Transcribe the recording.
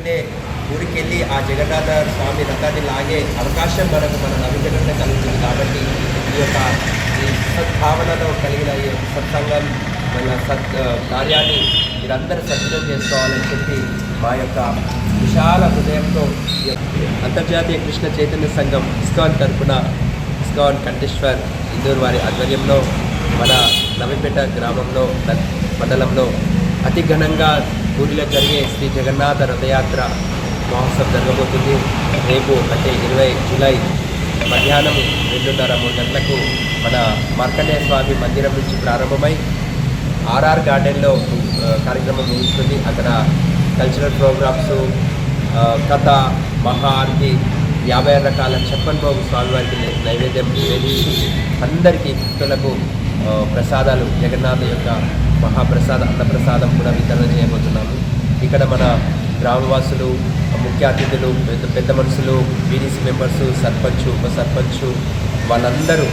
ముందే ఊరికి వెళ్ళి ఆ జగన్నాథ స్వామి రథాన్ని లాగే అవకాశం మన నవీకరణ కలుగుతుంది. కాబట్టి ఈ సద్భావనలో కలిగిన ఈ సత్సంగం మన కార్యాన్ని మీరందరూ సద్వినియోగం చేసుకోవాలని చెప్పి మా యొక్క విశాల హృదయంతో అంతర్జాతీయ కృష్ణ చైతన్య సంఘం ఇస్కాన్ తరపున ఇస్కాన్ కంఠేశ్వర్ ఇందూరు వారి ఆధ్వర్యంలో మన నవీపేట గ్రామంలో మండలంలో అతి ఘనంగా పూరిలో జరిగే శ్రీ జగన్నాథ రథయాత్ర మహోత్సవం జరగబోతుంది. రేపు అంటే 20 జూలై మధ్యాహ్నం 2:30-3 గంటలకు మన మార్కండేయ స్వామి మందిరం నుంచి ప్రారంభమై ఆర్ఆర్ గార్డెన్లో కార్యక్రమం ముగుస్తుంది. అక్కడ కల్చరల్ ప్రోగ్రామ్స్, కథ, మహాఆరతి, 50 రకాల చెప్పన్ భోగు స్వామివారికి నైవేద్యం నివేదించి అందరికీ భక్తులకు ప్రసాదాలు జగన్నాథ యొక్క అన్నప్రసాదం కూడా వితరణ చేయబోతున్నాము. ఇక్కడ మన గ్రామవాసులు, ముఖ్య అతిథులు, పెద్ద మనుషులు, బీడీసీ మెంబర్సు, సర్పంచ్, ఉప సర్పంచ్ వాళ్ళందరూ